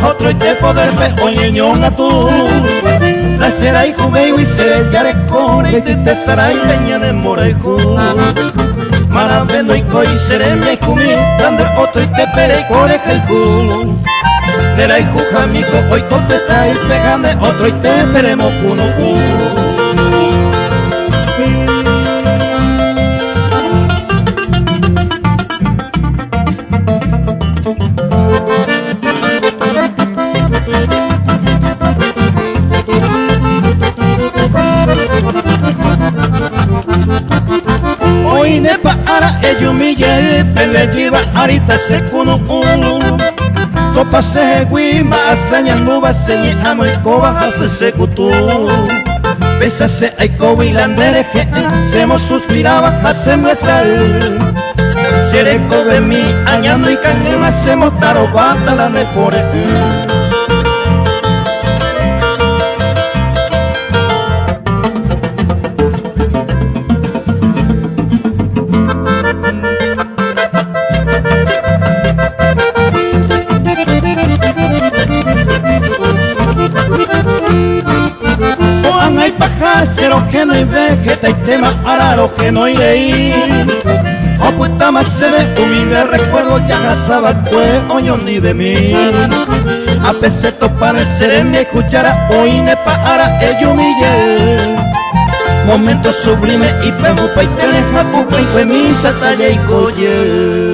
otro y te poderme oye ñonga tú. La será y cubeo y seré yarecone y te será y peña de moraico. Maraveno y coi seré me cumi, dando otro y te pere core calculo. Nera y jujamico hoy contesta y pegame otro y te veremos uno uno. Hoy ne pa ara ello mi ye pele jiva arita se kuno uno. Topa se guima asaña nuba se amo y coba hace se kutu. Pesa se ay coba y la nereje semo suspiraba hacemos sal. Seré cobe mi añando y canema hacemos taro bata la mejor. Cero que no hay vegeta y tema araro que no iré. O puesta más se ve un me recuerdo ya gasaba pues oño ni de mí. A peseto parecer en mi cuchara hoy ne para ello humillé. Momento sublime y pego pa y te deja cupa y fue mi satalla y coye.